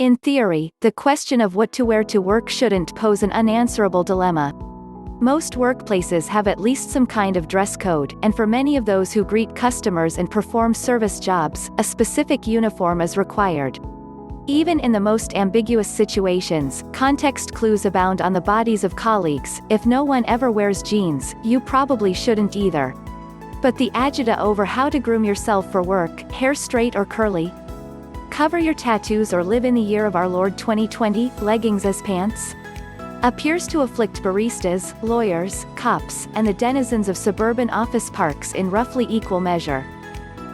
In theory, the question of what to wear to work shouldn't pose an unanswerable dilemma. Most workplaces have at least some kind of dress code, and for many of those who greet customers and perform service jobs, a specific uniform is required. Even in the most ambiguous situations, context clues abound on the bodies of colleagues. If no one ever wears jeans, you probably shouldn't either. But the agita over how to groom yourself for work, hair straight or curly? Cover your tattoos or live in the year of our Lord 2020, leggings as pants? Appears to afflict baristas, lawyers, cops, and the denizens of suburban office parks in roughly equal measure.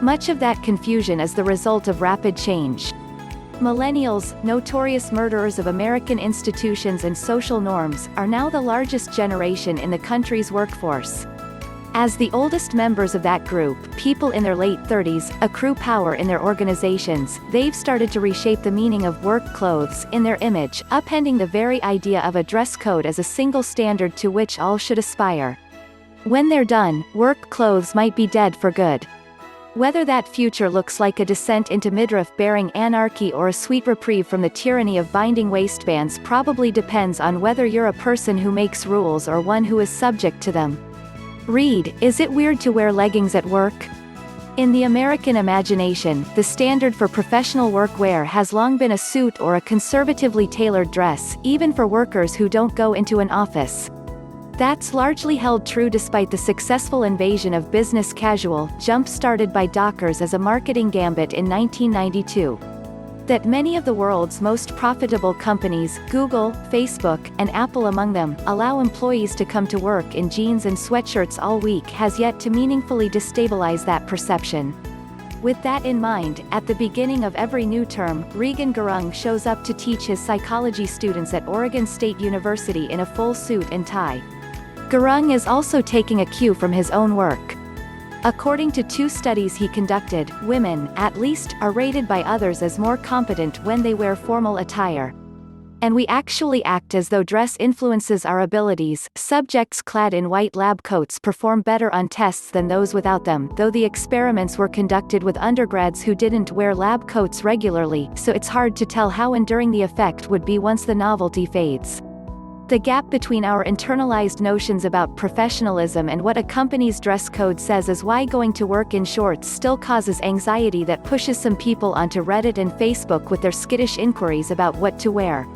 Much of that confusion is the result of rapid change. Millennials, notorious murderers of American institutions and social norms, are now the largest generation in the country's workforce. As the oldest members of that group, people in their late 30s, accrue power in their organizations, they've started to reshape the meaning of work clothes in their image, upending the very idea of a dress code as a single standard to which all should aspire. When they're done, work clothes might be dead for good. Whether that future looks like a descent into midriff-bearing anarchy or a sweet reprieve from the tyranny of binding waistbands probably depends on whether you're a person who makes rules or one who is subject to them. Read, is it weird to wear leggings at work? In the American imagination, the standard for professional workwear has long been a suit or a conservatively tailored dress, even for workers who don't go into an office. That's largely held true despite the successful invasion of business casual, jump-started by Dockers as a marketing gambit in 1992. That many of the world's most profitable companies, Google, Facebook, and Apple among them, allow employees to come to work in jeans and sweatshirts all week has yet to meaningfully destabilize that perception. With that in mind, at the beginning of every new term, Regan Gurung shows up to teach his psychology students at Oregon State University in a full suit and tie. Gurung is also taking a cue from his own work. According to 2 studies he conducted, women, at least, are rated by others as more competent when they wear formal attire. And we actually act as though dress influences our abilities. Subjects clad in white lab coats perform better on tests than those without them, though the experiments were conducted with undergrads who didn't wear lab coats regularly, so it's hard to tell how enduring the effect would be once the novelty fades. The gap between our internalized notions about professionalism and what a company's dress code says is why going to work in shorts still causes anxiety that pushes some people onto Reddit and Facebook with their skittish inquiries about what to wear.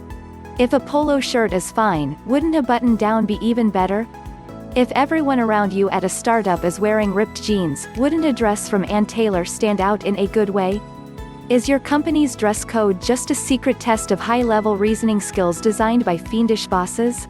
If a polo shirt is fine, wouldn't a button-down be even better? If everyone around you at a startup is wearing ripped jeans, wouldn't a dress from Ann Taylor stand out in a good way? Is your company's dress code just a secret test of high-level reasoning skills designed by fiendish bosses?